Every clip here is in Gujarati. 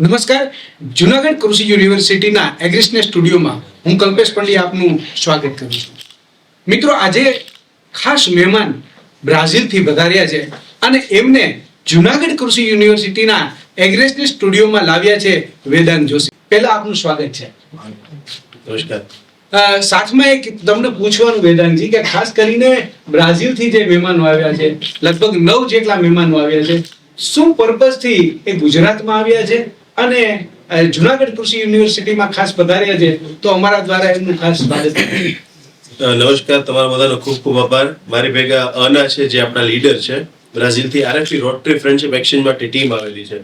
નમસ્કાર, જુનાગઢ કૃષિ યુનિવર્સિટીના એગ્રીસ્નેસ સ્ટુડિયોમાં હું કલ્પેશ પંડ્યા આપનું સ્વાગત કરું છું. મિત્રો, આજે ખાસ મહેમાન બ્રાઝિલથી વધાર્યા છે અને એમને જુનાગઢ કૃષિ યુનિવર્સિટીના એગ્રીસ્નેસ સ્ટુડિયોમાં લાવ્યા છે વેદાંત જોશી. પહેલા આપનું સ્વાગત છે. નમસ્કાર. સાથમાં એક તમને પૂછવાનું વેદાંતજી કે ખાસ કરીને બ્રાઝિલથી જે મહેમાનો આવ્યા છે, લગભગ 9 જેટલા મહેમાનો આવ્યા છે, શું પર્પઝથી એ ગુજરાતમાં આવ્યા છે અને જુનાગઢ કૃષિ યુનિવર્સિટીમાં ખાસ પધાર્યા છે, તો અમારા દ્વારા એમનું ખાસ સ્વાગત. નમસ્કાર, તમારા બધાનો ખૂબ ખૂબ આભાર. મારી ભેગા અના છે, જે આપણા લીડર છે બ્રાઝિલથી. આરએફી રોટરી ફ્રેન્ડશિપ એક્સચેન્જ માટે ટીમ આવેલી છે.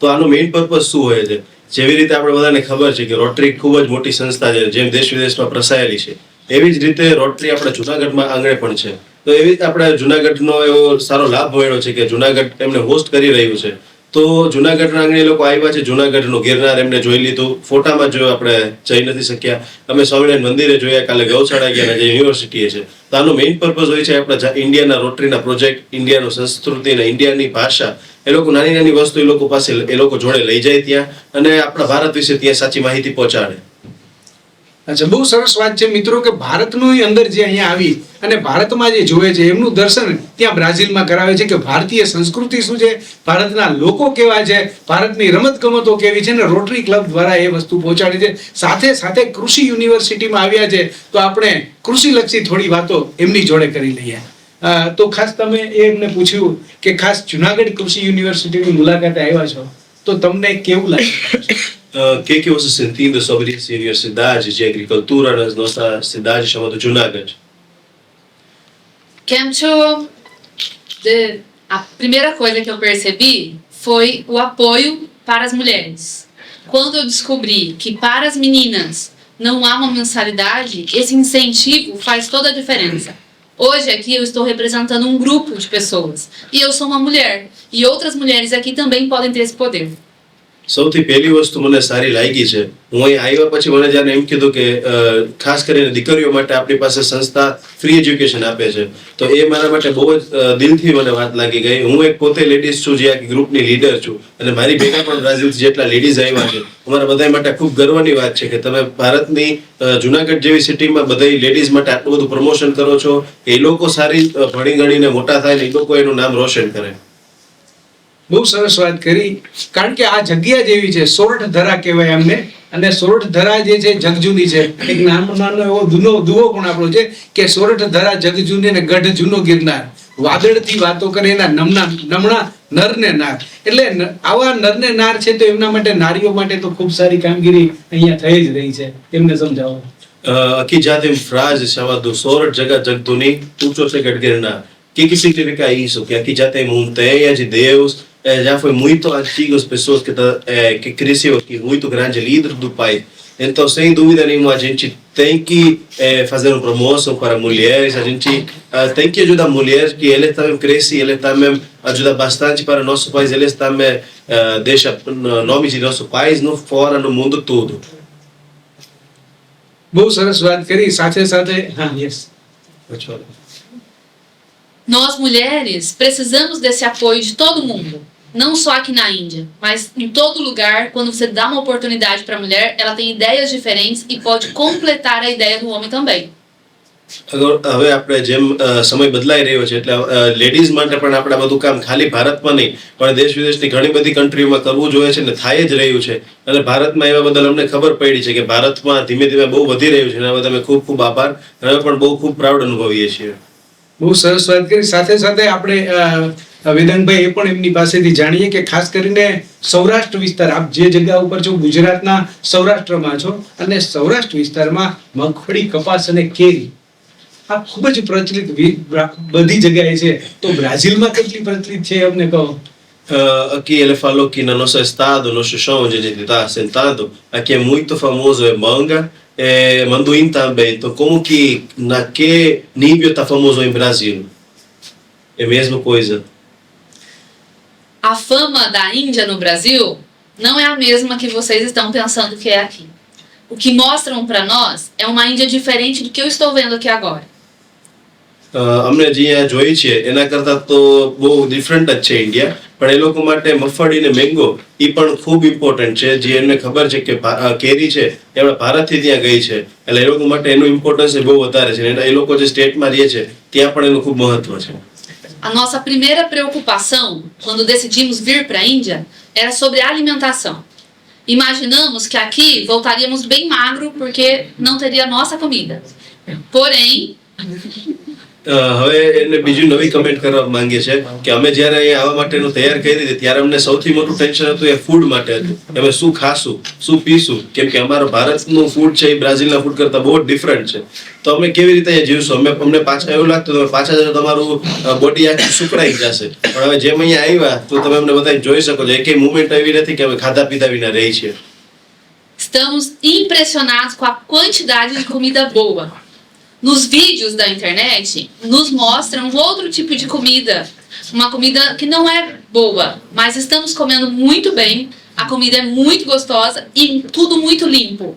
તો આનો મેઇન પર્પઝ શું હોય છે? જેવી રીતે આપણે બધાને ખબર છે કે રોટરી ખૂબ જ મોટી સંસ્થા છે, જેમ દેશ વિદેશમાં પ્રસાયેલી છે, એવી જ રીતે રોટરી આપણા જુનાગઢમાં આંગણે પણ છે. તો એવી રીતે આપણે જુનાગઢનો એવો સારો લાભ મળ્યો છે કે જુનાગઢ એમને હોસ્ટ કરી રહ્યું છે. તો જુનાગઢના આંગણે લોકો આવ્યા છે. જુનાગઢનું ગિરનાર એમને જોઈ લીધું, ફોટામાં જોયું, આપણે જઈ નથી શક્યા. અમે સ્વામિનારાયણ મંદિરે જોયા, કાલે ગૌશાળા ગયા, જે યુનિવર્સિટી છે. તો આનો મેઇન પર્પઝ હોય છે આપણા ઇન્ડિયાના રોટરીના પ્રોજેક્ટ, ઇન્ડિયાનો સંસ્કૃતિ અને ઇન્ડિયાની ભાષા, એ લોકો નાની નાની વસ્તુ એ લોકો પાસે એ લોકો જોડે લઈ જાય ત્યાં, અને આપણા ભારત વિશે ત્યાં સાચી માહિતી પહોંચાડે. અચ્છા, બહુ સરસ વાત છે મિત્રો કે ભારતનું અંદર જે અહીંયા આવી અને ભારતમાં જે જોવે છે એમનું દર્શન ત્યાં બ્રાઝિલમાં કરાવે છે કે ભારતીય સંસ્કૃતિ શું છે, ભારતના લોકો કેવા છે, ભારતની રમતગમતો કેવી છે, ને રોટરી ક્લબ દ્વારા એ વસ્તુ પહોંચાડી છે. સાથે સાથે કૃષિ યુનિવર્સિટીમાં આવ્યા છે, તો આપણે કૃષિલક્ષી થોડી વાતો એમની જોડે કરી લઈએ. તો ખાસ તમે એમને પૂછ્યું કે ખાસ જુનાગઢ કૃષિ યુનિવર્સિટીની મુલાકાતે આવ્યા છો, તો તમને કેવું લાગે? Que você sentindo sobre essa universidade de agricultura na nossa cidade chamada Junagadh? A primeira coisa que eu percebi foi o apoio para as mulheres. Quando eu descobri que para as meninas não há uma mensalidade, esse incentivo faz toda a diferença. Hoje aqui eu estou representando um grupo de pessoas e eu sou uma mulher e outras mulheres aqui também podem ter esse poder. સૌથી પહેલી વસ્તુ મને સારી લાગી છે, હું અહીં આવ્યા પછી મને જ્યારે એમ કીધું કે ખાસ કરીને દીકરીઓ માટે આપણી પાસે સંસ્થા ફ્રી એજ્યુકેશન આપે છે, તો એ મારા માટે બહુ જ દિલથી મને વાત લાગી ગઈ. હું એક પોતે લેડીઝ છું, જે આ ગ્રુપની લીડર છું, અને મારી ભેગા પણ બ્રાઝિલથી જેટલા લેડીઝ આવ્યા છે, અમારા બધા માટે ખૂબ ગર્વની વાત છે કે તમે ભારતની જુનાગઢ જેવી સિટીમાં બધા લેડીઝ માટે આટલું બધું પ્રમોશન કરો છો. એ લોકો સારી ભણી ગણીને મોટા થાય ને એ લોકો એનું નામ રોશન કરે. બહુ સરસ વાત કરી, કારણ કે આ જગ્યા જેવી છે, સોરઠ ધરા કહેવાય એમને, અને સોરઠ ધરા જે છે જગજૂની છે. એક નાનો નાનો એવો દુહો પણ આપણો છે કે સોરઠ ધરા જગજૂની ને ગઢ જૂનો ગિરનાર, વાદળથી વાતો કરે એના નમણા નર ને નાર. એટલે આવા નર ને નાર છે, તો એમના માટે, નારીઓ માટે તો ખૂબ સારી કામગીરી અહીંયા થઈ જ રહી છે. એમને સમજાવો. Aqui já tem frase chamada Sorot Jagajagduni, Tucho Segedgirnar. O que significa isso? Que aqui já tem montanha de Deus, já foi muito antigo, as pessoas que cresceu aqui, muito grande líder do país. Então, sem dúvida nenhuma, a gente tem que fazer uma promoção para mulheres, a gente tem que ajudar mulheres, que eles também crescem, eles também ajudam bastante para o nosso país, eles também deixam o nome de nosso país no fora, no mundo todo. બહુ સરસ વાત કરી. સાથે સાથે yes, Nós mulheres precisamos desse apoio de todo mundo, não só aqui na Índia, mas em todo lugar. Quando você dá uma oportunidade para a mulher, ela tem ideias diferentes e pode completar a ideia do homem também. હવે આપણે જેમ સમય બદલાઈ રહ્યો છે, એટલે લેડીઝ માટે પણ આપણે બધું કામ ખાલી ભારતમાં નહીં પણ દેશ વિદેશની ઘણી બધી કન્ટ્રીઓમાં કરવું જોઈએ છે, ને થાય જ રહ્યું છે. અને ભારતમાં એવા બદલ અમને ખબર પડી છે કે ભારતમાં ધીમે ધીમે બહુ વધી રહ્યું છે, એના બદલ અમે ખૂબ ખૂબ આભાર, અને અમે પણ બહુ ખૂબ પ્રાઉડ અનુભવીએ છીએ. બહુ સરસ વાત કરી. સાથે સાથે આપણે વેદાંતભાઈ એ પણ એમની પાસેથી જાણીએ કે ખાસ કરીને સૌરાષ્ટ્ર વિસ્તાર, આપ જે જગ્યા ઉપર છો ગુજરાતના સૌરાષ્ટ્રમાં છો, અને સૌરાષ્ટ્ર વિસ્તારમાં મગફળી, કપાસ અને કેરી આ ખૂબ જ પ્રચલિત બધી જગ્યાએ છે. તો બ્રાઝિલમાં કેટલી પ્રચલિત છે અમને કહો. Aqui ele falou que no nosso estado, no chão onde a gente está sentado, aqui é muito famoso é manga, manduim também. Então, como que na que nível está famoso em Brasil? É a mesma coisa. A fama da Índia no Brasil não é a mesma que vocês estão pensando que é aqui. O que mostram para nós é uma Índia diferente do que eu estou vendo aqui agora. અમને જે અહીંયા જોઈ છે એના કરતાં તો બહુ ડિફરન્ટ જ છે ઇન્ડિયા, પણ એ લોકો માટે મગફળી ને મેંગો એ પણ ખૂબ ઇમ્પોર્ટન્ટ છે. જે એમને ખબર છે કે કેરી છે એ આપણે ભારતથી ત્યાં ગઈ છે, એટલે એ લોકો માટે એનું ઇમ્પોર્ટન્સ બહુ વધારે છે. એ લોકો જે સ્ટેટમાં રહે છે ત્યાં પણ એનું ખૂબ મહત્વ છે. A nossa primeira preocupação, quando decidimos vir para a Índia, era sobre a alimentação. Imaginamos que aqui voltaríamos bem magro porque não teria nossa comida. Porém, હવે એને બીજું નવી કમેન્ટ કરવા માંગે છે કે અમે જ્યારે અહીંયા આવવા માટેનું તૈયાર કરી હતી ત્યારે અમને સૌથી મોટું ટેન્શન હતું એ ફૂડ માટે હતું. અમે શું ખાશું, શું પીશું, કેમ કે અમારું ભારતનું ફૂડ છે એ બ્રાઝિલના ફૂડ કરતાં બહુ ડિફરન્ટ છે. તો અમે કેવી રીતે અહીંયા જીવશું? અમને પાછા એવું લાગતું તમે પાછા જશો તમારું બોડી આખી સુકડાઈ જશે. પણ હવે જેમ અહીંયા આવ્યા તો તમે અમને બધા જોઈ શકો છો એકેય મુવમેન્ટ એવી નથી કે અમે ખાધા પીધા વિના રહી છીએ. estamos impressionados com a quantidade de comida boa. Nos vídeos da internet, nos mostram outro tipo de comida. Uma comida que não é boa, mas estamos comendo muito bem, a comida é muito gostosa e tudo muito limpo.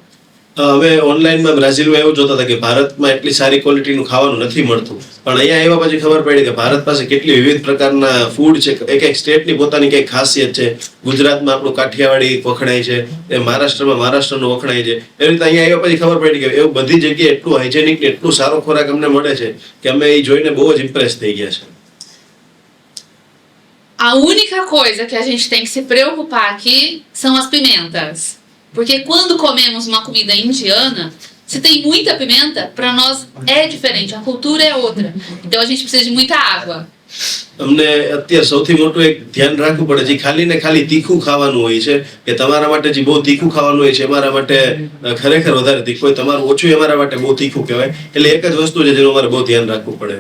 હવે ઓનલાઈનમાં બ્રાઝિલમાં એવું જોતા હતા કે ભારતમાં એટલી સારી ક્વોલિટીનું ખાવાનું નથી મળતું, પણ અહીંયા આવ્યા પછી ખબર પડી કે ભારત પાસે કેટલી વિવિધ પ્રકારના ફૂડ છે. એક એક સ્ટેટની પોતાની કંઈક ખાસિયત છે. ગુજરાતમાં આપણું કાઠિયાવાડી વખણાય છે, એ મહારાષ્ટ્રમાં મહારાષ્ટ્રનું વખણાય છે. એવી રીતે અહીંયા આવ્યા પછી ખબર પડી કે એવું બધી જગ્યાએ એટલું હાઇજેનિક ને એટલું સારો ખોરાક અમને મળે છે કે અમે એ જોઈને બહુ જ ઇમ્પ્રેસ થઈ ગયા છે. A única coisa que a gente tem que se preocupar aqui são as pimentas. Porque quando comemos uma comida indiana, se tem muita pimenta, para nós é diferente, a cultura é outra. Então a gente precisa de muita água. અમને અત્યારે સૌથી મોટું એક ધ્યાન રાખવું પડે છે ખાલી ને ખાલી તીખું ખાવાનું હોય છે કે તમારા માટે જે બહુ તીખું ખાવાનું હોય છે અમારા માટે ખરેખર વધારે તીખું હોય, તમારું ઓછું અમારા માટે બહુ તીખું કહેવાય. એટલે એક જ વસ્તુ છે જેનું અમારે બહુ ધ્યાન રાખવું પડે.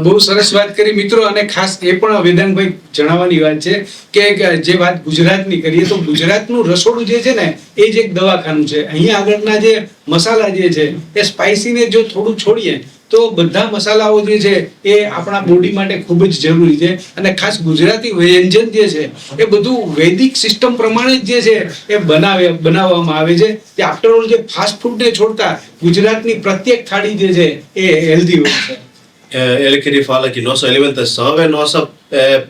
બહુ સરસ વાત કરી મિત્રો. અને ખાસ એ પણ વેદાંતભાઈ જણાવવાની વાત છે કે જે વાત ગુજરાતની કરીએ તો ગુજરાતનું રસોડું જે છે ને એ જ એક દવાખાનું છે. અહીંયા આગળના જે મસાલા જે છે એ સ્પાઇસીને જો થોડું છોડીએ તો બધા મસાલાઓ જે છે એ આપણા બોડી માટે ખૂબ જ જરૂરી છે. અને ખાસ ગુજરાતી વ્યંજન જે છે એ બધું વૈદિક સિસ્ટમ પ્રમાણે જ જે છે એ બનાવવામાં આવે છે. તે આફ્ટર ઓલ જે ફાસ્ટ ફૂડને છોડતા ગુજરાતની પ્રત્યેક થાળી જે છે એ હેલ્ધી હોય છે. Ele queria falar que nossa alimentação é nossa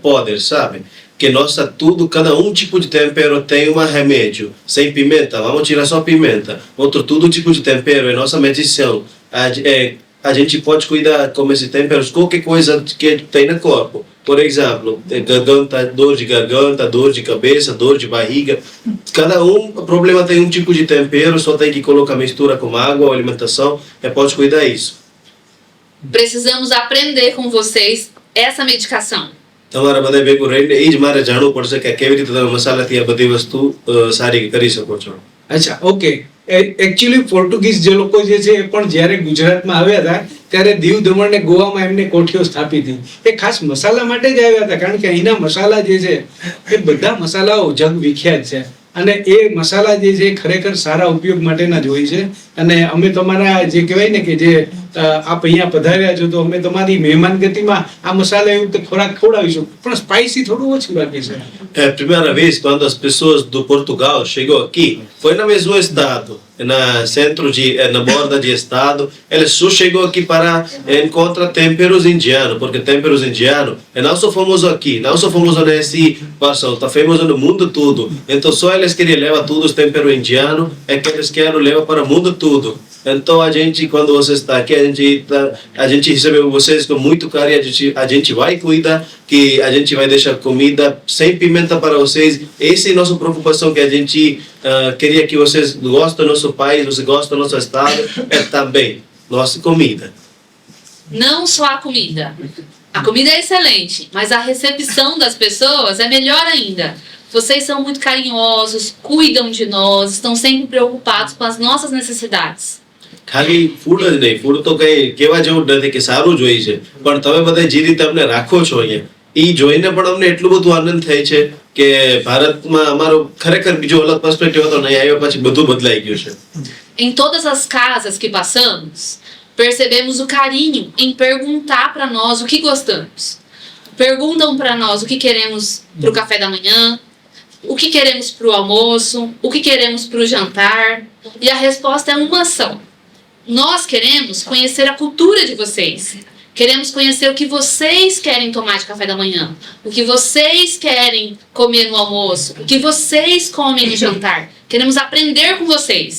poder, sabe? Que nossa tudo, cada tipo de tempero tem um remédio. Sem pimenta, vamos tirar só pimenta. Outro tudo tipo de tempero é nossa medição. A gente pode cuidar com esses temperos qualquer coisa que tem no corpo. Por exemplo, dor de garganta, dor de cabeça, dor de barriga. Cada problema tem um tipo de tempero, só tem que colocar mistura com água ou alimentação e pode cuidar isso. Precisamos aprender com vocês essa medicação. તમારા બધા ભેગું રહીને એ જ મારે જાણવું પડશે કે કેવી રીતે તમે મસાલાથી આ બધી વસ્તુ સારી કરી શકો છો. અચ્છા, ઓકે. એકચ્યુઅલી પોર્ટુગીઝ જે લોકો જે છે એ પણ જ્યારે ગુજરાતમાં આવ્યા હતા ત્યારે દીવ દમણ ને ગોવામાં એમને કોઠીઓ સ્થાપી હતી. એ ખાસ મસાલા માટે જ આવ્યા હતા, કારણ કે અહીંના મસાલા જે છે એ બધા મસાલાઓ જગ વિખ્યાત છે. અને એ મસાલા જે છે ખરેખર સારા ઉપયોગ માટેના જ હોય છે. અને અમે તમારા જે કહેવાય ને કે જે આપ અહીંયા પધાર્યા છો તો અમે તમારી મહેમાનગતિમાં આ મસાલાયુક્ત ખોરાક ખવડાવીશું, પણ સ્પાઇસી થોડું ઓછું લાગે છે. A primeira vez quando as pessoas do Portugal chegou aqui foi no mesmo estado, na centro de na borda de estado. Ele só chegou aqui para encontrar temperos indianos, porque temperos indianos não só famoso aqui, não só famoso nesse país, tá famoso no mundo todo. Então só eles queriam levar todos os temperos indianos, é que eles querem levar para o mundo todo. Então a gente, quando você está aqui, a gente recebeu vocês com muito carinho, a gente vai cuidar, que a gente vai deixar comida sem pimenta para vocês. Essa é a nossa preocupação, que a gente queria que vocês gostem do nosso país, vocês gostem do nosso estado, é também nossa comida. Não só a comida. A comida é excelente, mas a recepção das pessoas é melhor ainda. Vocês são muito carinhosos, cuidam de nós, estão sempre preocupados com as nossas necessidades. ખાલી ફૂડ જ નહીં, ફૂડ તો કઈ કેવા જેવું નથી કે સારું જ હોય છે, પણ તમે બધા જે રીતે અમને રાખો છો અહીંયા એ જોઈને પણ અમને એટલું બધું આનંદ થાય છે કે ભારતમાં અમારો ખરેખર બીજો અલગ પર્સપેક્ટિવ હતો ને, આવ્યા પછી બધું બદલાઈ ગયું છે. Em todas as casas que passamos, percebemos o carinho em perguntar para nós o que gostamos. Perguntam para nós o que queremos para o café da manhã, o que queremos para o almoço, o que queremos para o jantar, e a resposta é uma só. Nós queremos conhecer a cultura de vocês. Queremos conhecer o que vocês querem tomar de café da manhã, o que vocês querem comer no almoço, o que vocês comem no jantar. Queremos aprender com vocês.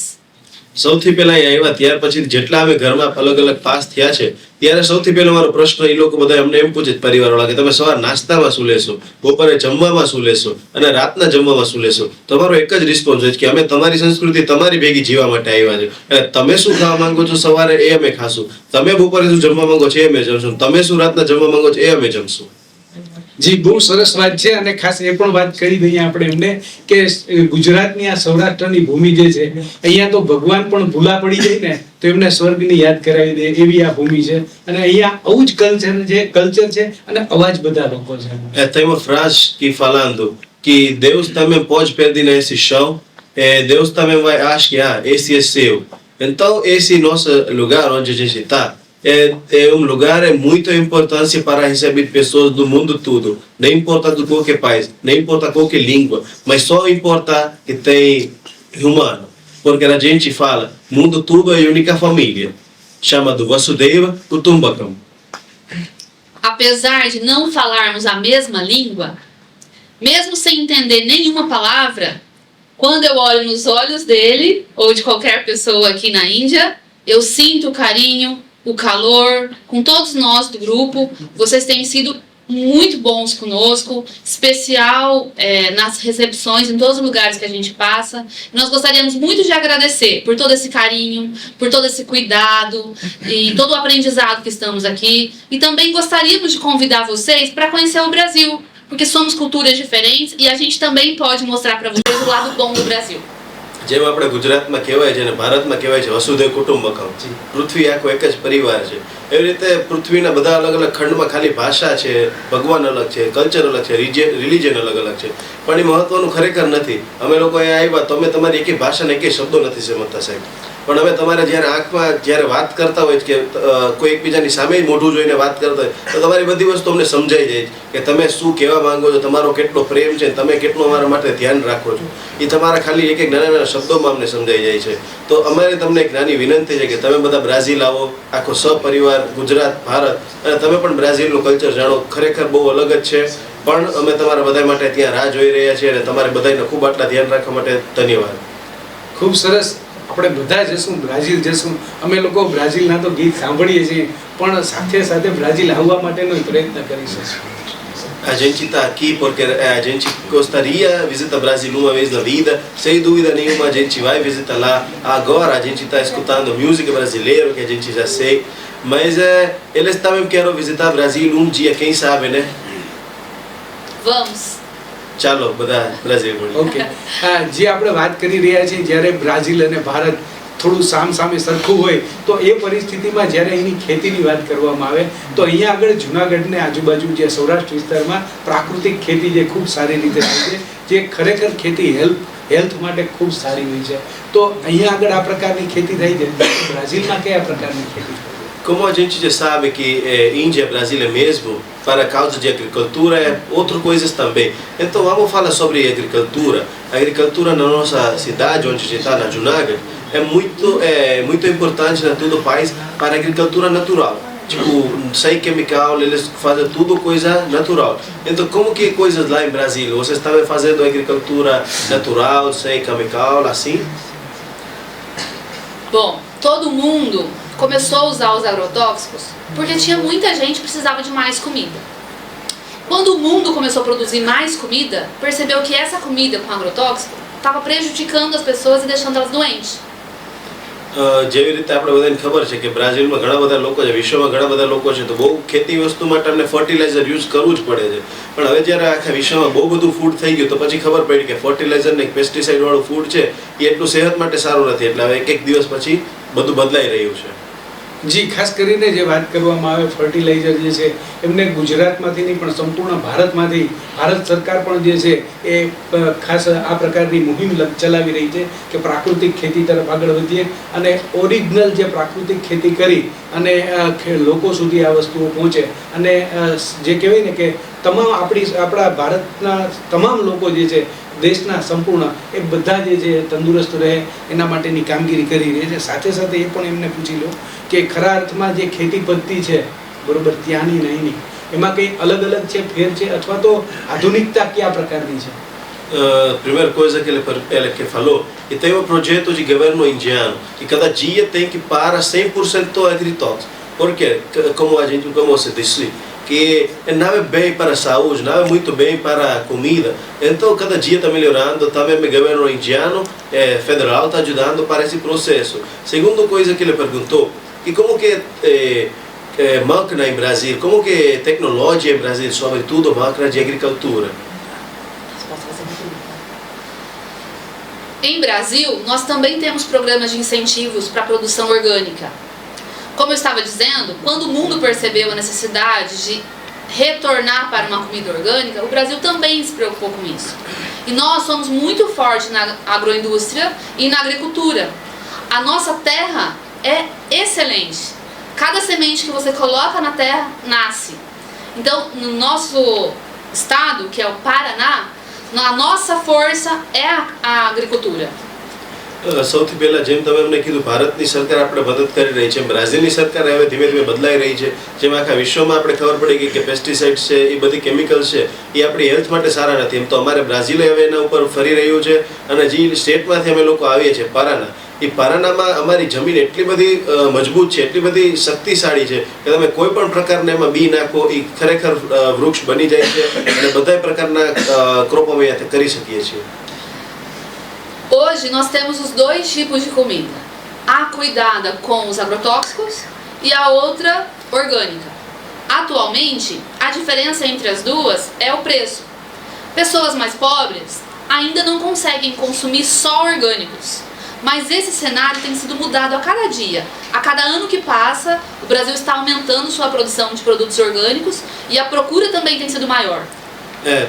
સૌથી પહેલા અહીં આવ્યા ત્યાર પછી જેટલા અમે ઘરમાં અલગ અલગ પાસ થયા છે ત્યારે સૌથી પહેલો મારો પ્રશ્ન એ લોકો બધા અમને એમ પૂછે પરિવારવાળા કે તમે સવાર નાસ્તામાં શું લેશો, બપોરે જમવામાં શું લેશો અને રાતના જમવામાં શું લેશો. તમારો એક જ રિસ્પોન્સ હોય છે કે અમે તમારી સંસ્કૃતિ તમારી ભેગી જીવવા માટે આવ્યા છે. એટલે તમે શું ખાવા માંગો છો સવારે એ અમે ખાશું, તમે બપોરે શું જમવા માંગો છો એ અમે જમશું, તમે શું રાતના જમવા માંગો છો એ અમે જમશું. જી બહુ સરસ વાત છે. અને ખાસ એ પણ વાત કરી દઈએ આપણે એમને કે ગુજરાતની આ સૌરાષ્ટ્રની ભૂમિ જે છે અહીંયા તો ભગવાન પણ ભૂલા પડી જાય ને તો એમને સ્વર્ગની યાદ કરાવી દે એવી આ ભૂમિ છે. અને અહીંયા આવું જ કલ્ચર છે અને અવાજ બધા લોકો છે. Tem uma frase que falando que Deus também pode perder nesse chão, Deus também vai achar que esse é seu. Então esse nosso lugar onde a gente está é um lugar muito importante para receber pessoas do mundo todo. Não importa do qualquer país, não importa qualquer língua, mas só importa que tem humano. Porque a gente fala, mundo todo é única família. Chamado Vasudeva Kutumbakam. Apesar de não falarmos a mesma língua, mesmo sem entender nenhuma palavra, quando eu olho nos olhos dele ou de qualquer pessoa aqui na Índia, eu sinto o carinho, o calor, com todos nós do grupo. Vocês têm sido muito bons conosco, especial nas recepções, em todos os lugares que a gente passa. Nós gostaríamos muito de agradecer por todo esse carinho, por todo esse cuidado e todo o aprendizado que estamos aqui. E também gostaríamos de convidar vocês para conhecer o Brasil, porque somos culturas diferentes e a gente também pode mostrar para vocês o lado bom do Brasil. જેમ આપણે ગુજરાતમાં કહેવાય છે અને ભારતમાં કહેવાય છે વસુધૈવ કુટુંબકમ, પૃથ્વી આખો એક જ પરિવાર છે. એવી રીતે પૃથ્વીના બધા અલગ અલગ ખંડમાં ખાલી ભાષા છે, ભગવાન અલગ છે, કલ્ચર અલગ છે, રિલિજન અલગ અલગ છે, પણ એ મહત્વનું ખરેખર નથી. અમે લોકો અહીંયા આવ્યા તો અમે તમારી એકે ભાષાને એકે શબ્દો નથી સમજતા સાહેબ, પણ અમે તમારે જ્યારે આંખમાં જ્યારે વાત કરતા હોય કે કોઈ એકબીજાની સામે મોઢું જોઈને વાત કરતા હોય તો તમારી બધી વસ્તુ અમને સમજાઈ જાય કે તમે શું કહેવા માંગો છો, તમારો કેટલો પ્રેમ છે, તમે કેટલું અમારા માટે ધ્યાન રાખો છો. એ તમારા ખાલી એક એક નાના નાના શબ્દોમાં અમને સમજાઈ જાય છે. તો અમારે તમને એક નાની વિનંતી છે કે તમે બધા બ્રાઝિલ આવો, આખો સપરિવાર ગુજરાત ભારત, અને તમે પણ બ્રાઝિલનું કલ્ચર જાણો. ખરેખર બહુ અલગ જ છે, પણ અમે તમારા બધા માટે ત્યાં રાહ જોઈ રહ્યા છીએ અને તમારે બધાને ખૂબ આટલા ધ્યાન રાખવા માટે ધન્યવાદ. ખૂબ સરસ. આપણે બધા જશું, બ્રાઝિલ જશું. અમે લોકો બ્રાઝિલના તો ગીત સાંભળીએ છીએ પણ સાથે સાથે બ્રાઝિલ આવવા માટેનો પ્રયત્ન કરીશું. A gente está aqui porque a gente gostaria de visitar o Brasil uma vez na vida. Sem dúvida nenhuma a gente vai visitar lá. Agora a gente está escutando música brasileira, que a gente já sei. Mas eles também querem visitar o Brasil um dia, quem sabe, né? Vamos! ચાલો બધા બ્રાઝિલ મળીએ. ઓકે. જે આપણે વાત કરી રહ્યા છીએ જ્યારે બ્રાઝિલ અને ભારત થોડું સામસામે સરખું હોય તો એ પરિસ્થિતિમાં જ્યારે એની ખેતીની વાત કરવામાં આવે તો અહીંયા આગળ જુનાગઢને આજુબાજુ જે સૌરાષ્ટ્ર વિસ્તારમાં પ્રાકૃતિક ખેતી જે ખૂબ સારી રીતે થાય છે, જે ખરેખર ખેતી હેલ્થ માટે ખૂબ સારી હોય છે. તો અહીંયા આગળ આ પ્રકારની ખેતી થઈ છે. બ્રાઝિલમાં કયા પ્રકારની ખેતી થાય? Como a gente já sabe que Índia, Brasil é mesmo, para causa de agricultura, outras coisas também. Então vamos falar sobre agricultura. A agricultura na nossa cidade, onde a gente está, na Junagadh, é muito importante na todo o país para a agricultura natural. Tipo, sem chemical, eles fazem tudo coisa natural. Então como que coisas lá em Brasília? Vocês estavam fazendo agricultura natural, sem chemical, assim? Bom, todo mundo começou a usar os agrotóxicos porque tinha muita gente que precisava de mais comida. Quando o mundo começou a produzir mais comida, percebeu que essa comida com agrotóxico estava prejudicando as pessoas e deixando elas doentes. જેવી રીતે આપણે બધાને ખબર છે કે બ્રાઝિલમાં ઘણા બધા લોકો છે, વિશ્વમાં ઘણા બધા લોકો છે, તો બહુ ખેતી વસ્તુ માટે અમને ફર્ટિલાઇઝર યુઝ કરવું જ પડે છે. પણ હવે જ્યારે આખા વિશ્વમાં બહુ બધું ફૂડ થઈ ગયું તો પછી ખબર પડી કે ફર્ટિલાઇઝર ને પેસ્ટિસાઇડ વાળું ફૂડ છે એ એટલું સેહત માટે સારું નથી. એટલે હવે એક દિવસ પછી બધું બદલાઈ રહ્યું છે. જી, ખાસ કરીને જે વાત કરવામાં આવે ફર્ટિલાઇઝર જે છે એમને ગુજરાતમાંથી નહીં પણ સંપૂર્ણ ભારતમાંથી ભારત સરકાર પણ જે છે એ ખાસ આ પ્રકારની મુહિમ ચલાવી રહી છે કે પ્રાકૃતિક ખેતી તરફ આગળ વધીએ અને ઓરિજિનલ જે પ્રાકૃતિક ખેતી કરી અને લોકો સુધી આ વસ્તુઓ પહોંચે અને જે કહેવાય ને કે તમામ આપણા ભારતના તમામ લોકો જે છે દેશના સંપૂર્ણ એ બધા જે છે તંદુરસ્ત રહે એના માટેની કામગીરી કરી રહી છે. સાથે સાથે એ પણ એમને પૂછી લો કે ખરા અર્થમાં જે ખેતી પદ્ધતિ છે બરોબર, ત્યાંની ને અહીંની એમાં કંઈ અલગ અલગ છે, ફેર છે, અથવા તો આધુનિકતા કયા પ્રકારની છે? Primeira coisa que ele que falou, que tem um projeto de governo indiano, que cada dia tem que parar 100% agrotóxicos. Porque, como você disse, que não é bem para a saúde, não é muito bem para a comida. Então, cada dia está melhorando, também o governo indiano, federal, está ajudando para esse processo. Segunda coisa que ele perguntou, que como que máquina em Brasil, como que tecnologia em Brasil, sobretudo máquina de agricultura. Em Brasil, nós também temos programas de incentivos para a produção orgânica. Como eu estava dizendo, quando o mundo percebeu a necessidade de retornar para uma comida orgânica, o Brasil também se preocupou com isso. E nós somos muito fortes na agroindústria e na agricultura. A nossa terra é excelente. Cada semente que você coloca na terra, nasce. Então, no nosso estado, que é o Paraná, a nossa força é a agricultura. સૌથી પહેલા જેમ તમે અમને કીધું, ભારતની સરકાર આપણે મદદ કરી રહી છે, બ્રાઝિલની સરકાર હવે ધીમે ધીમે બદલાઈ રહી છે. જેમ આખા વિશ્વમાં આપણે ખબર પડી ગઈ કે પેસ્ટિસાઇડ્સ છે, એ બધી કેમિકલ્સ છે, એ આપણી હેલ્થ માટે સારા નથી. એમ તો અમારે બ્રાઝિલ હવે એના ઉપર ફરી રહ્યું છે. અને જે સ્ટેટમાંથી અમે લોકો આવીએ છીએ, પારાના, એ પારાનામાં અમારી જમીન એટલી બધી મજબૂત છે, એટલી બધી શક્તિશાળી છે કે તમે કોઈ પણ પ્રકારના એમાં બી નાખો, એ ખરેખર વૃક્ષ બની જાય છે અને બધા પ્રકારના ક્રોપ અમે અહીંયા કરી શકીએ છીએ. Hoje nós temos os dois tipos de comida. A cuidada com os agrotóxicos e a outra orgânica. Atualmente, a diferença entre as duas é o preço. Pessoas mais pobres ainda não conseguem consumir só orgânicos. Mas esse cenário tem sido mudado a cada dia. A cada ano que passa, o Brasil está aumentando sua produção de produtos orgânicos e a procura também tem sido maior.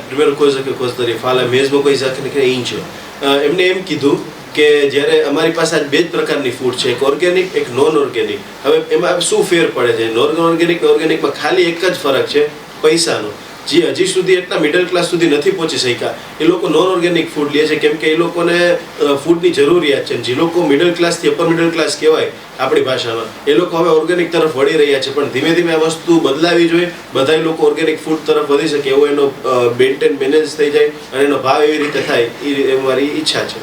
Primeira coisa que eu gostaria de falar é a mesma coisa que na Índia. એમને એમ કીધું કે જ્યારે અમારી પાસે આજ બે જ પ્રકારની ફૂડ છે, એક ઓર્ગેનિક, એક નોન ઓર્ગેનિક. હવે એમાં શું ફેર પડે છે? નોન ઓર્ગેનિક ને ઓર્ગેનિકમાં ખાલી એક જ ફરક છે, પૈસાનો. જે હજી સુધી એટલા મિડલ ક્લાસ સુધી નથી પહોંચી શક્યા, એ લોકો નોન ઓર્ગેનિક ફૂડ લે છે, કેમ કે એ લોકોને ફૂડની જરૂરિયાત છે. જે લોકો મિડલ ક્લાસથી અપર મિડલ ક્લાસ કહેવાય આપણી ભાષામાં, એ લોકો હવે ઓર્ગેનિક તરફ વળી રહ્યા છે. પણ ધીમે ધીમે આ વસ્તુ બદલાવી જોઈએ, બધા લોકો ઓર્ગેનિક ફૂડ તરફ વધી શકે, એવો એનો મેન્ટેન મેનેજ થઈ જાય અને એનો ભાવ એવી રીતે થાય, એ મારી ઈચ્છા છે.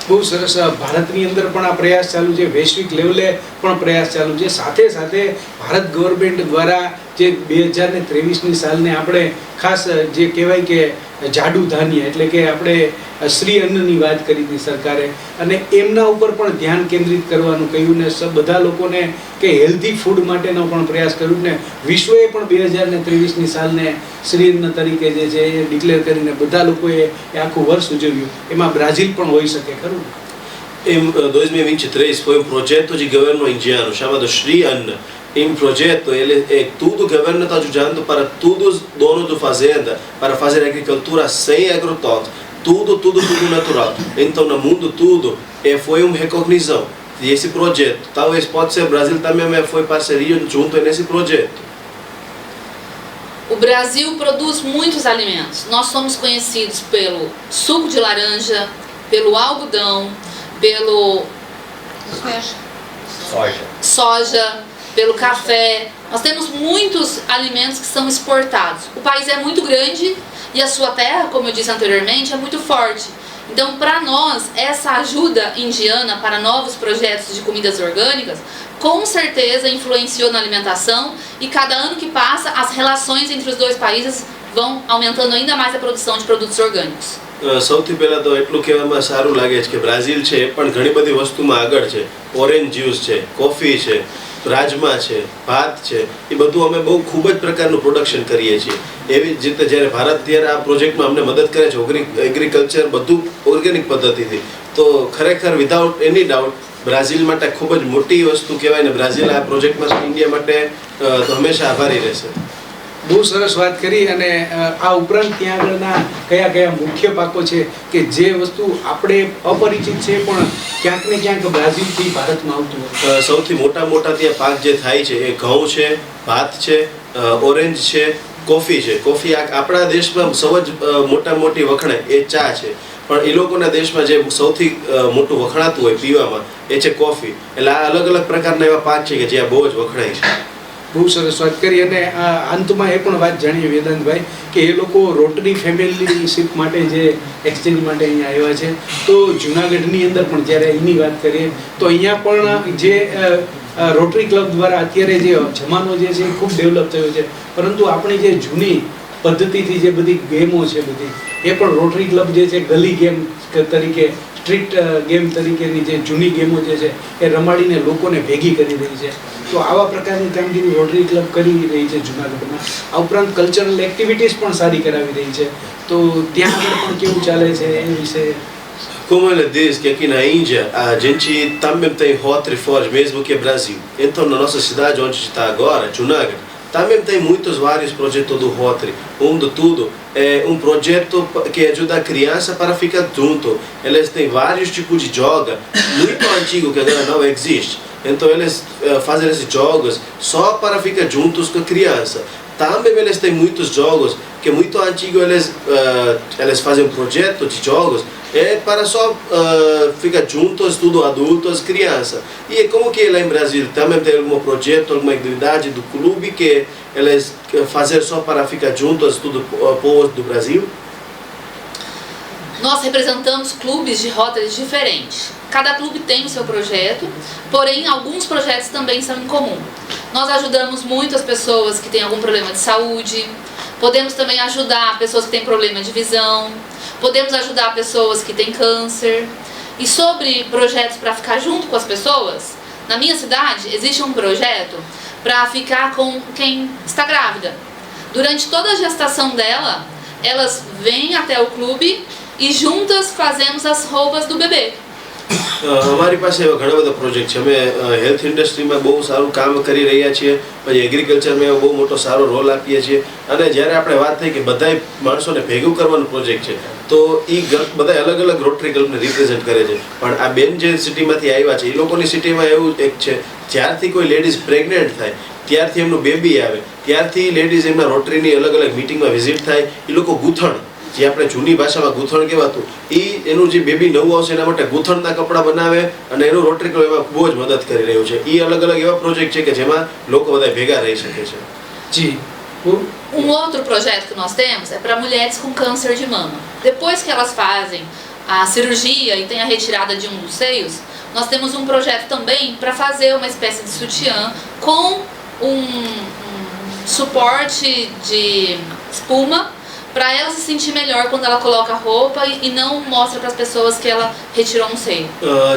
બહુ સરસ. ભારતની અંદર પણ આ પ્રયાસ ચાલુ છે, વૈશ્વિક લેવલે પણ પ્રયાસ ચાલુ છે. સાથે સાથે ભારત ગવર્મેન્ટ દ્વારા જે 2023ની સાલને આપણે ખાસ જે કહેવાય કે જાડુ ધાન્ય એટલે કે આપણે શ્રી અન્નની વાત કરી હતી સરકારે, અને એમના ઉપર પણ ધ્યાન કેન્દ્રિત કરવાનું કહ્યું ને બધા લોકોને કે હેલ્ધી ફૂડ માટેનો પણ પ્રયાસ કર્યો ને વિશ્વએ પણ 2023ની સાલને શ્રી અન્ન તરીકે જે છે એ ડિક્લેર કરીને બધા લોકોએ એ આખું વર્ષ ઉજવ્યું. એમાં બ્રાઝિલ પણ હોઈ શકે, ખરું? Em 2023 foi um projeto de governo indiano chamado Shri Anna. Em projeto, tudo o governo está ajudando para todos os donos de fazenda para fazer agricultura sem agrotóxicos. Tudo natural. Então, no mundo tudo, foi uma recognição desse projeto. Talvez pode ser o Brasil também foi parceria junto nesse projeto. O Brasil produz muitos alimentos. Nós somos conhecidos pelo suco de laranja, pelo algodão, pelo soja, pelo café. Nós temos muitos alimentos que são exportados. O país é muito grande e a sua terra, como eu disse anteriormente, é muito forte. Então, para nós, essa ajuda indiana para novos projetos de comidas orgânicas, com certeza influenciou na alimentação, e cada ano que passa, as relações entre os dois países vão aumentando ainda mais a produção de produtos orgânicos. સૌથી પહેલા તો એટલું કહેવામાં સારું લાગે છે કે બ્રાઝિલ છે એ પણ ઘણી બધી વસ્તુમાં આગળ છે. ઓરેન્જ જ્યુસ છે, કોફી છે, રાજમા છે, ભાત છે, એ બધું અમે બહુ ખૂબ જ પ્રકારનું પ્રોડક્શન કરીએ છીએ. એવી જ રીતે જ્યારે ભારત ત્યારે આ પ્રોજેક્ટમાં અમને મદદ કરે છે, એગ્રીકલ્ચર બધું ઓર્ગેનિક પદ્ધતિથી, તો ખરેખર વિધાઉટ એની ડાઉટ બ્રાઝિલ માટે ખૂબ જ મોટી વસ્તુ કહેવાય ને બ્રાઝિલ આ પ્રોજેક્ટમાં ઇન્ડિયા માટે તો હંમેશા આભારી રહેશે. બહુ સરસ વાત કરી. અને આ ઉપરાંત ત્યાં આગળના કયા કયા મુખ્ય પાકો છે કે જે વસ્તુ આપણે અપરિચિત છે પણ ક્યાંક ને ક્યાંક બ્રાઝિલથી ભારતમાં આવતું હોય? સૌથી મોટા ત્યાં પાક જે થાય છે એ ઘઉં છે, ભાત છે, ઓરેન્જ છે, કોફી છે. કોફી આપણા દેશમાં સૌ જ મોટી વખણાય એ ચા છે, પણ એ લોકોના દેશમાં જે સૌથી મોટું વખણાતું હોય પીવામાં એ છે કોફી. એટલે આ અલગ અલગ પ્રકારના એવા પાક છે કે જે બહુ જ વખણાય છે. બહુ સરસ વાત કરી. અને અંતમાં એ પણ વાત જાણીએ વેદાંતભાઈ કે એ લોકો રોટરી ફેમિલીશીપ માટે જે એક્સચેન્જ માટે અહીંયા આવ્યા છે, તો જુનાગઢની અંદર પણ જ્યારે એની વાત કરીએ તો અહીંયા પણ જે રોટરી ક્લબ દ્વારા અત્યારે જે જમાનો જે છે એ ખૂબ ડેવલપ થયો છે, પરંતુ આપણી જે જૂની પદ્ધતિથી જે બધી ગેમો છે બધી એ પણ રોટરી ક્લબ જે છે ગલી ગેમ તરીકે, સ્ટ્રીટ ગેમ તરીકેની જે જૂની ગેમો જે છે એ રમાડીને લોકોને ભેગી કરી રહી છે. તો આવા પ્રકારની કામગીરી રોટરી ક્લબ કરી રહી છે જુનાગઢમાં. આ ઉપરાંત કલ્ચરલ એક્ટિવિટીઝ પણ સારી કરાવી રહી છે. તો ત્યાં આગળ પણ કેવું ચાલે છે એ વિશે? Como ela diz que aqui na Índia a gente também tem Rotary Forge, mesmo que é Brasil. Então na nossa cidade onde a gente está agora, Junagadh, também tem vários projetos do Rotary. De tudo é projeto que ajuda a criança para ficar junto. Eles têm vários tipos de jogos, muito antigo que agora não existe. Então eles fazem esses jogos só para ficar juntos com a criança. Também eles têm muitos jogos que muito antigo eles fazem projeto de jogos para só ficar juntos, tudo adultos, crianças. E como que lá em Brasil também tem algum projeto, alguma atividade do clube que eles fazem só para ficar juntos, tudo povos do Brasil? Nós representamos clubes de Rotary diferentes. Cada clube tem o seu projeto, porém alguns projetos também são em comum. Nós ajudamos muito as pessoas que têm algum problema de saúde, podemos também ajudar pessoas que têm problema de visão, podemos ajudar pessoas que têm câncer. E sobre projetos para ficar junto com as pessoas, na minha cidade existe um projeto para ficar com quem está grávida. Durante toda a gestação dela, elas vêm até o clube e juntas fazemos as roupas do bebê. અમારી પાસે એવા ઘણા બધા પ્રોજેક્ટ છે. અમે હેલ્થ ઇન્ડસ્ટ્રીમાં બહુ સારું કામ કરી રહ્યા છીએ, પછી એગ્રીકલ્ચરમાં બહુ મોટો સારો રોલ આપીએ છીએ. અને જ્યારે આપણે વાત થઈ કે બધા માણસોને ભેગું કરવાનો પ્રોજેક્ટ છે, તો એ બધા અલગ અલગ રોટરી ક્લબને રિપ્રેઝેન્ટ કરે છે. પણ આ બેન જે સિટીમાંથી આવ્યા છે, એ લોકોની સિટીમાં એવું એક છે, જ્યારથી કોઈ લેડીઝ પ્રેગ્નેન્ટ થાય ત્યારથી એમનું બેબી આવે ત્યારથી લેડીઝ એમના રોટરીની અલગ અલગ મિટિંગમાં વિઝિટ થાય. એ લોકો ગૂંથણ, જે આપણે જૂની ભાષામાં ગૂંથણ કહેવાતું, એનું જે બેબી નવું આવશે એના માટે ગૂંથણના કપડાં બનાવે અને એનું રોટરી ક્લબ એમાં બહુ જ મદદ કરી રહ્યું છે. એ અલગ અલગ એવા પ્રોજેક્ટ છે કે જેમાં લોકો બધા ભેગા રહી શકે છે. જી. Outro projeto que nós temos é para mulheres com câncer de mama. Depois que elas fazem a cirurgia e tem a retirada de um dos seios, nós temos um projeto também para fazer uma espécie de sutiã com um suporte de espuma para ela se sentir melhor quando ela coloca a roupa e não mostra para as pessoas que ela retirou um seio.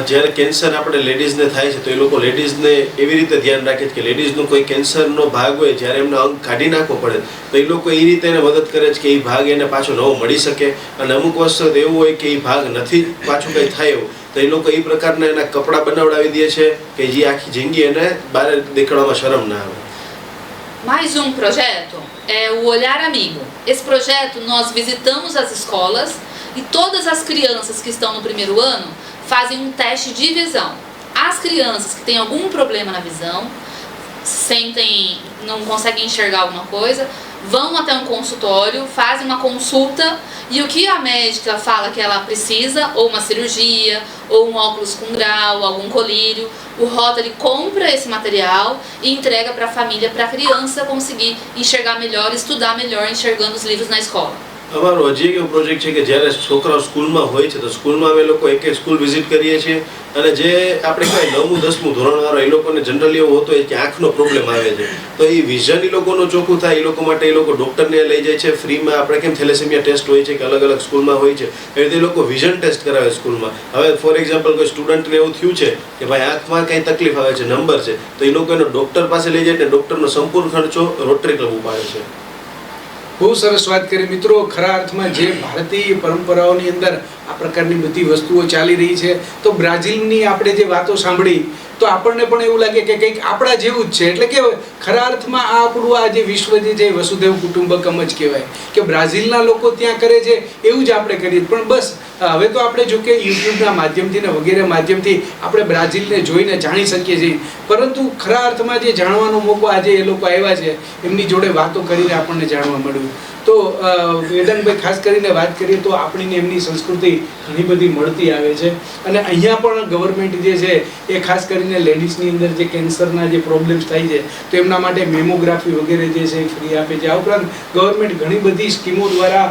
જ્યારે કેન્સર આપણે લેડીઝને થાય છે તો એ લોકો લેડીઝને એવી રીતે ધ્યાન રાખે છે કે લેડીઝનો કોઈ કેન્સરનો ભાગ હોય, જ્યારે એમનો અંગ કાઢી નાખવો પડે તો એ લોકો એ રીતે એને મદદ કરે છે કે એ ભાગ એને પાછો નવો મળી શકે. અને અમુક વસ્તુ એવું હોય કે એ ભાગ નથી પાછું કંઈ થાય એવું, તો એ લોકો એ પ્રકારના એના કપડાં બનાવડાવી દે છે કે જે આખી જિંદગી એને બહાર દેખાડવામાં શરમ ના આવે. Mais um projeto é o Olhar Amigo. Esse projeto nós visitamos as escolas e todas as crianças que estão no primeiro ano fazem um teste de visão. As crianças que têm algum problema na visão, não conseguem enxergar alguma coisa, vão até um consultório, fazem uma consulta e o que a médica fala que ela precisa, ou uma cirurgia, ou um óculos com grau, algum colírio, o Rotary compra esse material e entrega para a família, para a criança conseguir enxergar melhor, estudar melhor enxergando os livros na escola. અમારો હજી એક પ્રોજેક્ટ છે કે જ્યારે છોકરાઓ સ્કૂલમાં હોય છે તો સ્કૂલમાં અમે લોકો એક સ્કૂલ વિઝિટ કરીએ છીએ. અને જે આપણે કહેવાય 9મું 10મું ધોરણવાળા એ લોકોને જનરલી એવું હોતું હોય કે આંખનો પ્રોબ્લેમ આવે છે, તો એ વિઝન એ લોકોનું ચોખ્ખું થાય એ લોકો માટે એ લોકો ડૉક્ટરને લઈ જાય છે ફ્રીમાં. આપણે કેમ થેલેસેમિયા ટેસ્ટ હોય છે કે અલગ અલગ સ્કૂલમાં હોય છે, એ રીતે એ લોકો વિઝન ટેસ્ટ કરાવે સ્કૂલમાં. હવે ફોર એક્ઝામ્પલ કોઈ સ્ટુડન્ટને એવું થયું છે કે ભાઈ આંખમાં કંઈ તકલીફ આવે છે, નંબર છે, તો એ લોકો એનો ડૉક્ટર પાસે લઈ જાય ને ડૉક્ટરનો સંપૂર્ણ ખર્ચો રોટરી ક્લબ ઉપાડે છે. બહુ સરસ વાત કરી મિત્રો. ખરા અર્થમાં જે ભારતીય પરંપરાઓની અંદર આ પ્રકારની બધી વસ્તુઓ ચાલી રહી છે, તો બ્રાઝિલની આપણે જે વાતો સાંભળી તો આપણને પણ એવું લાગે કે કંઈક આપણા જેવું જ છે. એટલે કે ખરા અર્થમાં આ આપણું આ જે વિશ્વ જે છે વસુધૈવ કુટુંબકમ જ કહેવાય કે બ્રાઝિલના લોકો ત્યાં કરે છે એવું જ આપણે કરીએ. પણ બસ હવે તો આપણે જો કે યુટ્યુબના માધ્યમથી ને વગેરે માધ્યમથી આપણે બ્રાઝિલને જોઈને જાણી શકીએ છીએ, પરંતુ ખરા અર્થમાં જે જાણવાનો મોકો આજે એ લોકો આવ્યા છે એમની જોડે વાતો કરીને આપણને જાણવા મળ્યું. તો વેદાંતભાઈ ખાસ કરીને વાત કરીએ તો આપણીને એમની સંસ્કૃતિ ઘણી બધી મળતી આવે છે, અને અહીંયા પણ ગવર્મેન્ટ જે છે એ ખાસ કરીને લેડીઝની અંદર જે કેન્સરના જે પ્રોબ્લેમ્સ થાય છે તો એમના માટે મેમોગ્રાફી વગેરે જે છે ફ્રી આપે છે. આ ઉપરાંત ગવર્મેન્ટ ઘણી બધી સ્કીમો દ્વારા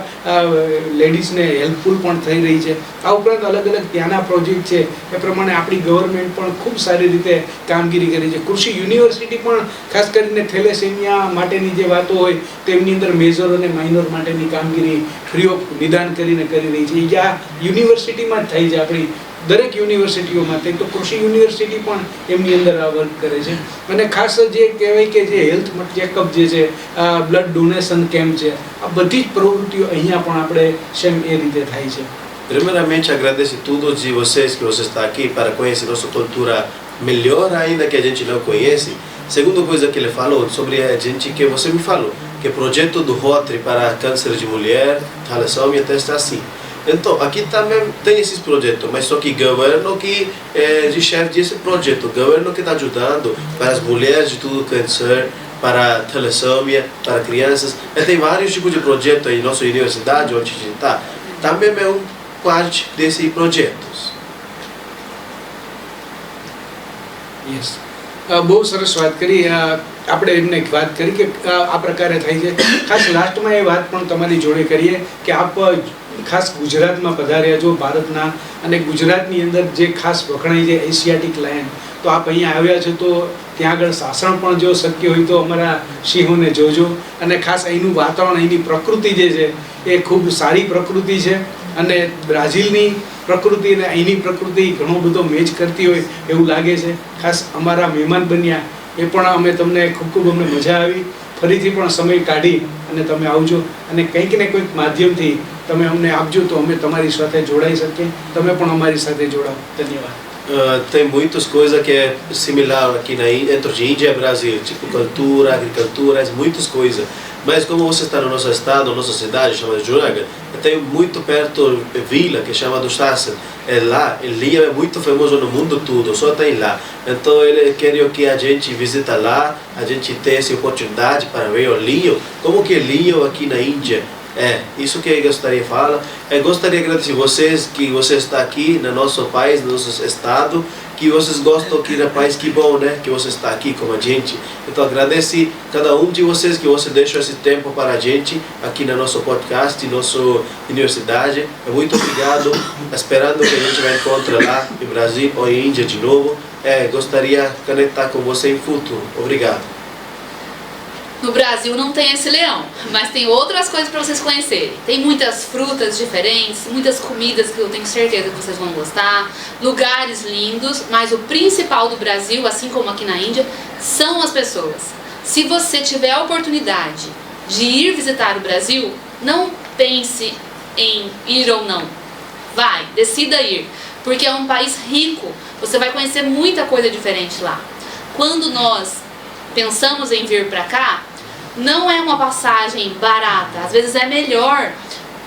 લેડીઝને હેલ્પફુલ પણ થઈ રહી છે. આ ઉપરાંત અલગ અલગ ત્યાંના પ્રોજેક્ટ છે એ પ્રમાણે આપણી ગવર્મેન્ટ પણ ખૂબ સારી રીતે કામગીરી કરી છે. કૃષિ યુનિવર્સિટી પણ ખાસ કરીને થેલેસેમિયા માટેની જે વાતો હોય તેમની અંદર મેજર અને માઇનોર માટેની કામગીરી ફ્રી ઓફ નિદાન કરીને કરી રહી છે. આ યુનિવર્સિટીમાં જ થાય છે, આપણી દરેક યુનિવર્સિટીઓમાં થાય. તો કૃષિ યુનિવર્સિટી પણ એમની અંદર આ વર્ક કરે છે. અને ખાસ જે કહેવાય કે જે હેલ્થ ચેકઅપ જે છે, બ્લડ ડોનેશન કેમ્પ છે, આ બધી જ પ્રવૃત્તિઓ અહીંયા પણ આપણે સેમ એ રીતે થાય છે. Primeiramente, agradeço todos de vocês que você está aqui para conhecer nossa cultura melhor ainda que a gente não conhece. Segunda coisa que ele falou sobre a gente que você me falou, que o projeto do Rotary para câncer de mulher, thalassemia, está assim. Então, aqui também tem esses projetos, mas só que o governo que é de chefe desse projeto, o governo que está ajudando para as mulheres de tudo câncer, para thalassemia, para crianças. E tem vários tipos de projetos aí na nossa universidade, onde a gente está. Também é parte desses projetos. Yes, બહુ સરસ વાત કરી. આપણે એમને એક વાત કરી કે આ પ્રકારે થાય છે. ખાસ લાસ્ટમાં એ વાત પણ તમારી જોડે કરીએ કે આપ ખાસ ગુજરાતમાં પધાર્યા છો ભારતના, અને ગુજરાતની અંદર જે ખાસ વખણાય છે એશિયાટિક લાયન, તો આપ અહીંયા આવ્યા છો તો ત્યાં આગળ સાસણ પણ જો શક્ય હોય તો અમારા સિંહોને જોજો. અને ખાસ અહીંનું વાતાવરણ, અહીંની પ્રકૃતિ જે છે એ ખૂબ સારી પ્રકૃતિ છે, અને બ્રાઝિલની પ્રકૃતિ અને અહીંની પ્રકૃતિ ઘણો બધો મેચ કરતી હોય એવું લાગે છે. ખાસ અમારા મહેમાન બન્યા એ પણ અમે તમને ખૂબ અમને મજા આવી. ફરીથી પણ સમય કાઢી અને તમે આવજો, અને કંઈક ને કોઈક માધ્યમથી તમે અમને આપજો તો અમે તમારી સાથે જોડાઈ શકીએ. તમે પણ અમારી સાથે જોડાઓ. ધન્યવાદ. Tem muitas coisas que é similar aqui na Índia, entre Índia e Brasil, tipo cultura, agricultura, muitas coisas. Mas como você está no nosso estado, nossa cidade, chama de Junagadh, tem muito perto vila que chama do Sassen. É lá, Linho é muito famoso no mundo todo, só tem lá. Então ele queria que a gente visita lá, a gente tenha essa oportunidade para ver o Linho, como que é Linho aqui na Índia. É, isso que eu gostaria de falar. Eu gostaria de agradecer vocês que você está aqui no nosso país, no nosso estado, que vocês gostam aqui do país, que bom, né? Que você está aqui com a gente. Então agradeço cada um de vocês que você deixou esse tempo para a gente aqui no nosso podcast, nossa universidade. Muito obrigado. Esperando que a gente vai encontrar lá em Brasil ou em Índia de novo. Gostaria de conectar com você em futuro. Obrigado. No Brasil não tem esse leão, mas tem outras coisas para vocês conhecerem. Tem muitas frutas diferentes, muitas comidas que eu tenho certeza que vocês vão gostar, lugares lindos, mas o principal do Brasil, assim como aqui na Índia, são as pessoas. Se você tiver a oportunidade de ir visitar o Brasil, não pense em ir ou não. Vai, decida ir, porque é um país rico, você vai conhecer muita coisa diferente lá. Quando nós pensamos em vir para cá, não é uma passagem barata, às vezes é melhor,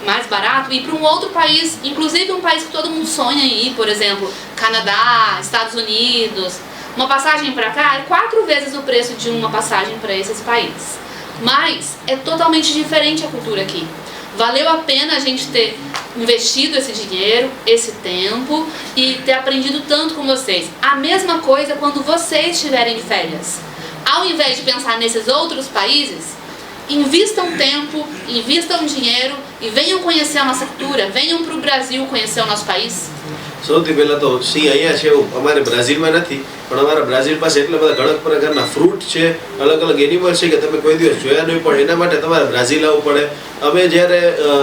mais barato, ir para um outro país, inclusive um país que todo mundo sonha em ir, por exemplo, Canadá, Estados Unidos. Uma passagem para cá é 4 vezes o preço de uma passagem para esses países, mas é totalmente diferente a cultura aqui. Valeu a pena a gente ter investido esse dinheiro, esse tempo e ter aprendido tanto com vocês. A mesma coisa quando vocês estiverem de férias. Ao invés de pensar nesses outros países, invistam tempo, invistam dinheiro e venham conhecer a nossa cultura, venham para o Brasil conhecer o nosso país. સૌથી પહેલાં તો સિંહ અહીંયા છે એવું અમારે બ્રાઝિલમાં નથી, પણ અમારા બ્રાઝિલ પાસે એટલા બધા ઘણા પ્રકારના ફ્રૂટ છે, અલગ અલગ એનિમલ છે કે તમે કોઈ દિવસ જોયા નહીં, પણ એના માટે તમારે બ્રાઝિલ આવવું પડે. અમે જ્યારે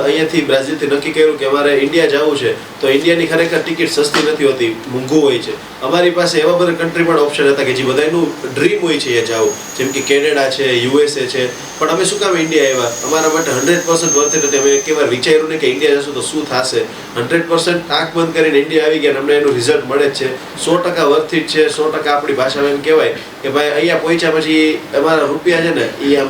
અહીંયાથી બ્રાઝિલથી નક્કી કર્યું કે અમારે ઇન્ડિયા જવું છે, તો ઇન્ડિયાની ખરેખર ટિકિટ સસ્તી નથી હોતી, મોંઘું હોય છે. અમારી પાસે એવા બધા કન્ટ્રી પણ ઓપ્શન હતા કે જે બધાનું ડ્રીમ હોય છે એ જવું, જેમ કે કેનેડા છે, યુએસએ છે, પણ અમે શું કામ ઇન્ડિયા આવ્યા? અમારા માટે 100% વર્થ ઇટ હતી. અમે એક વાર વિચાર્યું ને કે ઇન્ડિયા જશું તો શું થશે, 100% આંખ બંધ કરીને ઇન્ડિયા આવી ગયા અને અમને એનું રિઝલ્ટ મળે જ છે. 100% વર્થ ઇટ છે. 100% આપણી ભાષામાં એમ કહેવાય કે ભાઈ અહીંયા પહોંચ્યા પછી અમારા રૂપિયા છે ને એ આમ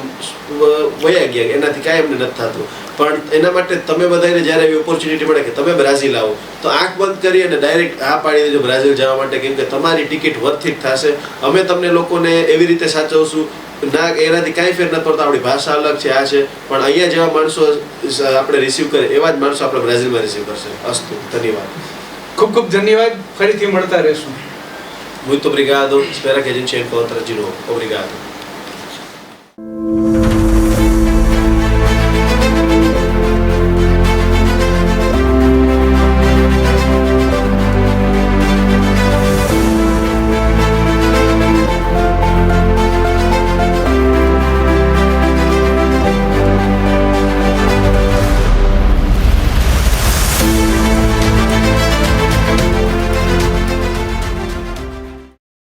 વયા ગયા, એનાથી કાંઈ અમને નથી થતું. પણ એના માટે તમે બધાને જ્યારે એવી ઓપોર્ચ્યુનિટી મળે કે તમે બ્રાઝિલ આવો તો આંખ બંધ કરી અને ડાયરેક્ટ હા પાડી દેજો બ્રાઝિલ જવા માટે, કેમ કે તમારી ટિકિટ વર્થ ઇટ થશે. અમે તમને લોકોને એવી રીતે સાચવશું ના, એનાથી કાંઈ ફેર નથી પડતો. આપણી ભાષા અલગ છે, આ છે, પણ અહીંયા જેવા માણસો આપણે રિસીવ કરે એવા જ માણસો આપણે બ્રાઝિલમાં રિસીવ કરશે. અસ્તુ, ધન્યવાદ. ખૂબ ખૂબ ધન્યવાદ. ફરીથી મળતા રહેશું. Muito obrigado. Espero que a gente encontre de novo. Obrigado.